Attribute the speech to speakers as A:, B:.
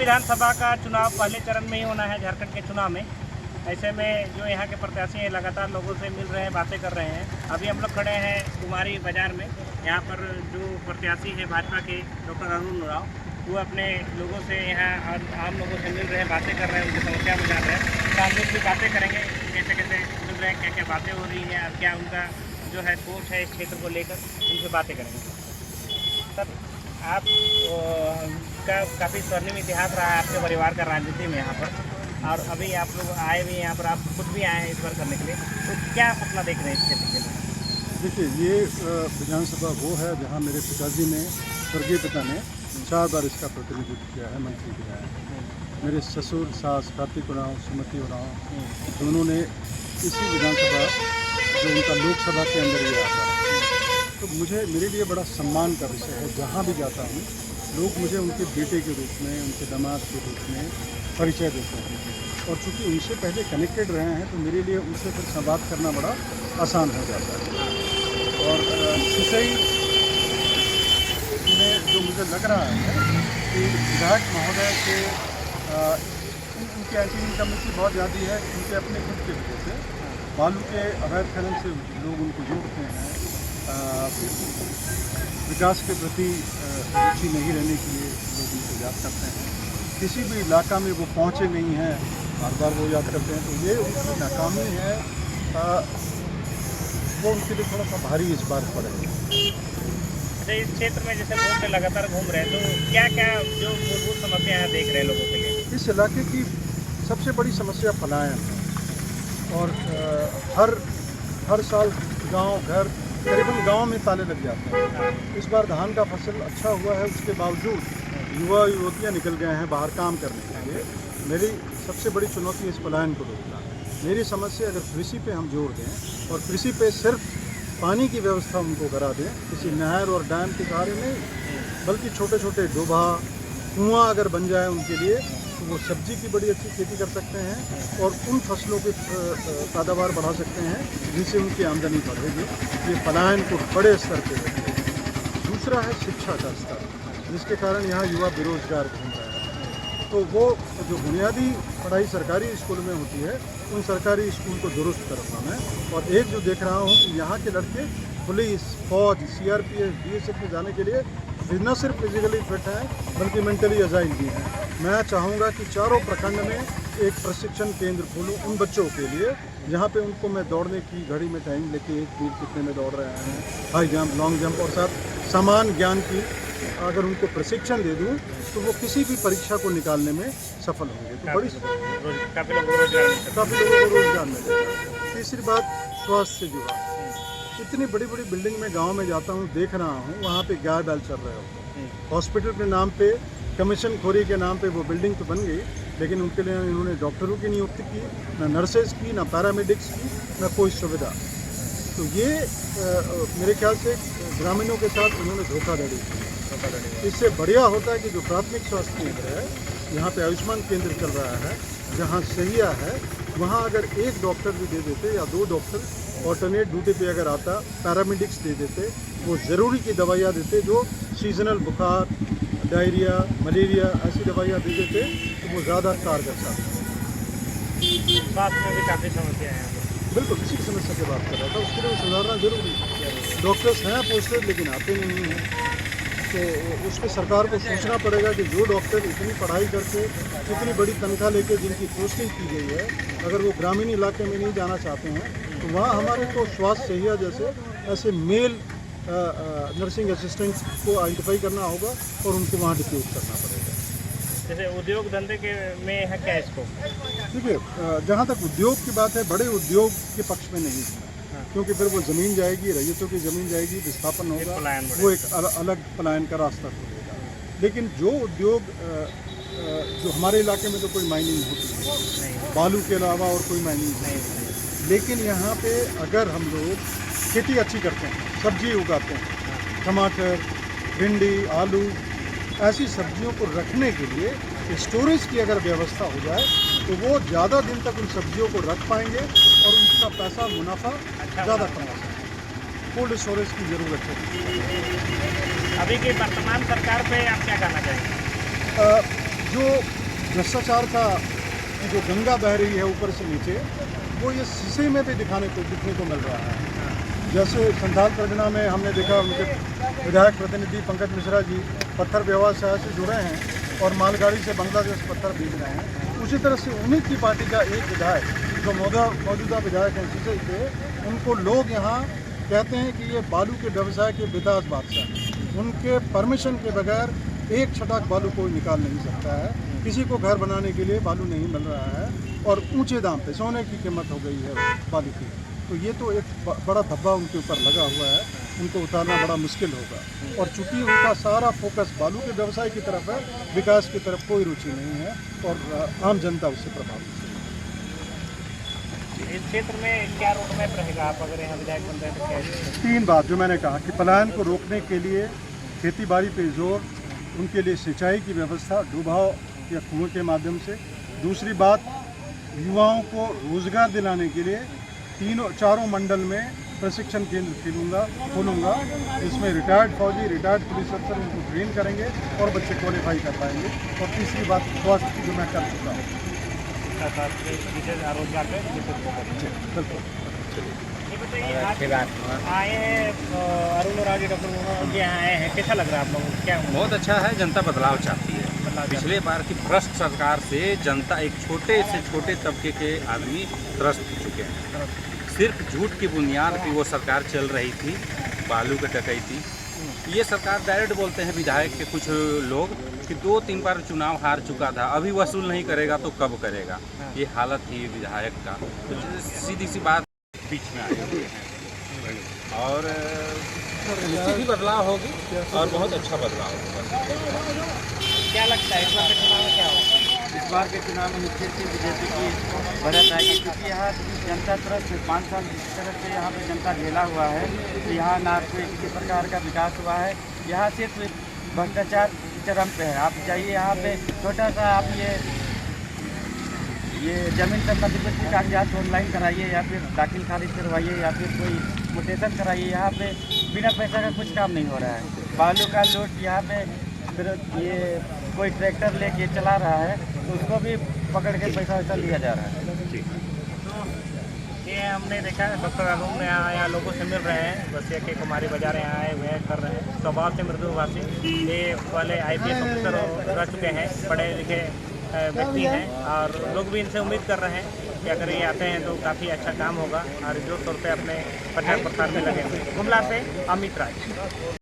A: विधानसभा का चुनाव पहले चरण में ही होना है झारखंड के चुनाव में। ऐसे में जो यहाँ के प्रत्याशी हैं लगातार लोगों से मिल रहे हैं, बातें कर रहे हैं। अभी हम लोग खड़े हैं कुमारी बाजार में। यहाँ पर जो प्रत्याशी हैं भाजपा के डॉक्टर अरुण राव, वो अपने लोगों से यहाँ आम लोगों से मिल रहे हैं, बातें कर रहे हैं, उनकी समस्या बुझा रहे हैं। तो हम लोग भी बातें करेंगे कैसे कैसे मिल रहे हैं, क्या क्या बातें हो रही हैं और क्या उनका जो है सोच है इस क्षेत्र को लेकर, उनसे बातें करेंगे। सर, आप का काफ़ी स्वर्णिम इतिहास रहा है आपके परिवार का राजनीति में यहाँ पर, और अभी आप लोग आए भी यहाँ पर, आप खुद भी आए हैं इस बार करने के लिए, तो क्या सपना देख रहे हैं इस क्षेत्र के लिए?
B: देखिए, ये विधानसभा वो है जहाँ मेरे पिताजी ने, स्वर्गीय पिता ने 4 बार इसका प्रतिनिधित्व किया है, मंत्री किया है। मेरे ससुर सास कार्तिक उरांव, सुमति उरांव, दोनों ने इसी विधानसभा जो उनका लोकसभा के अंदर ही आता है। तो मेरे लिए बड़ा सम्मान का विषय है, जहाँ भी जाता हूँ लोग मुझे उनके बेटे के रूप में, उनके दामाद के रूप में परिचय देते हैं। और चूँकि उनसे पहले कनेक्टेड रहे हैं तो मेरे लिए उनसे फिर संवाद करना बड़ा आसान हो जाता है। और सिसई में जो मुझे लग रहा है कि विधायक महोदय के उनकी एंटी इनकम की बहुत ज़्यादा है। उनके अपने खुद के वजह से बालू के अवैध खनन से लोग उनको जोड़ते हैं। विकास के प्रति रुचि नहीं रहने के लिए लोग उनको याद करते हैं। किसी भी इलाका में वो पहुँचे नहीं हैं, बार बार वो याद करते हैं। तो ये उनकी नाकामी है, वो उनके लिए थोड़ा सा भारी इस बार पड़ेगा।
A: अच्छा, इस क्षेत्र में जैसे घूम लगातार घूम रहे हैं, तो क्या क्या जो मूलभूत समस्याएं देख रहे हैं लोगों के लिए?
B: इस इलाके की सबसे बड़ी समस्या पलायन है। और हर साल गांव घर करीबन गांव में ताले लग जाते हैं। इस बार धान का फसल अच्छा हुआ है, उसके बावजूद युवा युवतियाँ निकल गए हैं बाहर काम करने के लिए। मेरी सबसे बड़ी चुनौती इस पलायन को रोकना है। मेरी समस्या अगर कृषि पे हम जोर दें और कृषि पे सिर्फ पानी की व्यवस्था उनको करा दें, किसी नहर और डैम के सहारे नहीं, बल्कि छोटे छोटे डोभा कुआं अगर बन जाए उनके लिए, तो वो सब्जी की बड़ी अच्छी खेती कर सकते हैं और उन फसलों की पैदावार बढ़ा सकते हैं जिससे उनकी आमदनी बढ़ेगी। ये पलायन को बड़े स्तर पर रखेगी। दूसरा है शिक्षा का स्तर, जिसके कारण यहाँ युवा बेरोजगार घूम रहे हैं। तो वो जो बुनियादी पढ़ाई सरकारी स्कूल में होती है, उन सरकारी स्कूल को दुरुस्त करना है। और एक जो देख रहा हूँ कि यहाँ के लड़के पुलिस, फौज, CRPF, BSF में जाने के लिए न सिर्फ फिजिकली फिट हैं बल्कि मेंटली अजाइल भी हैं। मैं चाहूँगा कि चारों प्रखंड में एक प्रशिक्षण केंद्र खोलूँ उन बच्चों के लिए, जहाँ पे उनको मैं दौड़ने की घड़ी में टाइम लेके 1 मील कितने में दौड़ रहे हैं, हाई जंप, लॉन्ग जंप और साथ समान ज्ञान की अगर उनको प्रशिक्षण दे दूँ तो वो किसी भी परीक्षा को निकालने में सफल होंगे। तो बड़ी
A: काफ़ी लोगों को
B: रोजगार मिलेगा। तीसरी बात स्वास्थ्य से जुड़ा, इतनी बड़ी बड़ी बिल्डिंग में गांव में जाता हूं, देख रहा हूं वहां पे गाय बैल चल रहे हो। हॉस्पिटल के नाम पे, कमीशन खोरी के नाम पे वो बिल्डिंग तो बन गई, लेकिन उनके लिए इन्होंने डॉक्टरों की नियुक्ति की, ना नर्सेज की, ना पैरामेडिक्स की, ना कोई सुविधा। तो ये मेरे ख्याल से ग्रामीणों के साथ उन्होंने धोखाधड़ी की। इससे बढ़िया होता है कि जो प्राथमिक स्वास्थ्य केंद्र है, यहाँ पे आयुष्मान केंद्र चल रहा है, जहाँ सहिया है, वहाँ अगर 1 डॉक्टर भी दे देते या 2 डॉक्टर ऑल्टरनेट ड्यूटी पे अगर आता, पैरामेडिक्स दे देते, वो ज़रूरी की दवाइयाँ देते, जो सीजनल बुखार, डायरिया, मलेरिया ऐसी दवाइयाँ दे देते, तो वो ज़्यादा कारगर साबित होती।
A: स्वास्थ्य में भी काफ़ी समस्या है।
B: बिल्कुल, इसी की समस्या की बात कर रहा था। उसके लिए सुधारना जरूरी है। डॉक्टर्स हैं पोस्टेड लेकिन आते नहीं हैं। तो उस पर सरकार को सोचना पड़ेगा कि जो डॉक्टर इतनी पढ़ाई करके, इतनी बड़ी तनख्वाह लेके जिनकी पोस्टिंग की गई है, अगर वो ग्रामीण इलाके में नहीं जाना चाहते हैं, तो वहाँ हमारे को स्वास्थ्य सहिया जैसे ऐसे मेल नर्सिंग असिस्टेंट को आइडेंटिफाई करना होगा और उनको वहाँ डिप्यूट करना पड़ेगा।
A: जैसे उद्योग धंधे के में है क्या इसको?
B: देखिए, जहाँ तक उद्योग की बात है, बड़े उद्योग के पक्ष में नहीं है, क्योंकि फिर वो ज़मीन जाएगी, रैयतों की ज़मीन जाएगी, विस्थापन होगा, वो एक अलग पलायन का रास्ता खोलेगा। लेकिन जो उद्योग जो हमारे इलाके में तो कोई माइनिंग होती है, बालू के अलावा और कोई माइनिंग नहीं, लेकिन यहाँ पे अगर हम लोग खेती अच्छी करते हैं, सब्जी उगाते हैं, टमाटर, भिंडी, आलू, ऐसी सब्जियों को रखने के लिए स्टोरेज की अगर व्यवस्था हो जाए तो वो ज़्यादा दिन तक उन सब्जियों को रख पाएंगे और उनका पैसा मुनाफा ज़्यादा कमा सकेंगे। कोल्ड स्टोरेज की ज़रूरत है।
A: अभी की वर्तमान सरकार पे आप क्या कहना चाहेंगे?
B: जो भ्रष्टाचार का की जो गंगा बह रही है ऊपर से नीचे, वो ये शीशे में भी दिखने को मिल रहा है। जैसे संथाल परगना में हमने देखा उनके विधायक प्रतिनिधि पंकज मिश्रा जी पत्थर व्यवसाय से जुड़े हैं और मालगाड़ी से बांग्लादेश पत्थर भेज रहे हैं। उसी तरह से उन्हीं की पार्टी का एक विधायक जो मौजूदा विधायक हैं शीशे के, उनको लोग यहाँ कहते हैं कि ये बालू के व्यवसाय के बिदास बादशाह, उनके परमिशन के बगैर एक छटाक बालू कोई निकाल नहीं सकता है। किसी को घर बनाने के लिए बालू नहीं मिल रहा है और ऊंचे दाम पे सोने की कीमत हो गई है बालू की। तो ये तो एक बड़ा धब्बा उनके ऊपर लगा हुआ है, उनको उतारना बड़ा मुश्किल होगा। और चूंकि उनका सारा फोकस बालू के व्यवसाय की तरफ है, विकास की तरफ कोई रुचि नहीं है और आम जनता उससे प्रभावित है।
A: इस क्षेत्र में क्या रोड मैप रहेगा, आप अगर यहाँ विधायक बन रहे हैं तो क्या?
B: 3 बात जो मैंने कहा कि पलायन को रोकने के लिए खेती बाड़ी पे जोर, उनके लिए सिंचाई की व्यवस्था डूबाव या कुएं के माध्यम से। दूसरी बात, युवाओं को रोजगार दिलाने के लिए चारों मंडल में प्रशिक्षण केंद्र खोलूँगा, जिसमें रिटायर्ड फौजी, रिटायर्ड पुलिस अफसर उनको ट्रेन करेंगे और बच्चे क्वालिफाई कर पाएंगे। और तीसरी बात स्वास्थ्य की, जो मैं कर चुका हूँ।
A: रोजगार पे
B: बिल्कुल।
A: ये बताइए, आप आए हैं अरुण और आगे डॉक्टर मोहन जी यहाँ आए हैं, कैसा लग रहा है आप लोगों को? क्या
C: बहुत अच्छा है, जनता बदलाव चाहती है। पिछले बार की भ्रष्ट सरकार से जनता, एक छोटे से छोटे तबके के आदमी त्रस्त हो चुके हैं। सिर्फ झूठ की बुनियाद पर वो सरकार चल रही थी, बालू की डकैती। ये सरकार डायरेक्ट बोलते हैं विधायक के कुछ लोग कि 2-3 बार चुनाव हार चुका था, अभी वसूल नहीं करेगा तो कब करेगा। ये हालत थी विधायक का। तो सीधी सी बात बीच में आए हुए हैं और इससे भी बदलाव होगी और बहुत अच्छा बदलाव होगा।
A: क्या लगता है इस बार के चुनाव में क्या होगा?
D: इस बार के चुनाव में निश्चित ही बीजेपी की बढ़त आएगी, क्योंकि यहाँ जनता तरफ से 5 साल जिस तरह से यहाँ पे जनता झेला हुआ है, तो यहाँ ना कोई किसी प्रकार का विकास हुआ है। यहाँ सिर्फ भ्रष्टाचार चरम पे है। आप जाइए यहाँ पे छोटा सा आप ये ज़मीन संबंधित की कागजात ऑनलाइन कराइए या फिर दाखिल खारिज करवाइए या फिर कोई मुटेशन कराइए, यहाँ पे बिना पैसा का कुछ काम नहीं हो रहा है। बालू का लोड यहाँ पे फिर ये कोई ट्रैक्टर लेके चला रहा है तो उसको भी पकड़ के पैसा वैसा लिया जा रहा है।
A: ये हमने देखा है डॉक्टर अरुण यहाँ लोगों से मिल रहे हैं, बस ये कुमारी बाजार यहाँ आए हुए हैं, कर रहे हैं। स्वभाव से मृदुभाषी, ये पहले IPS ऑफिसर रह चुके हैं, पढ़े लिखे व्यक्ति हैं और लोग भी इनसे उम्मीद कर रहे हैं कि अगर ये आते हैं तो काफ़ी अच्छा काम होगा और जोर तौर पे अपने प्रचार प्रसार में लगे हुए। गुमला से अमित राज।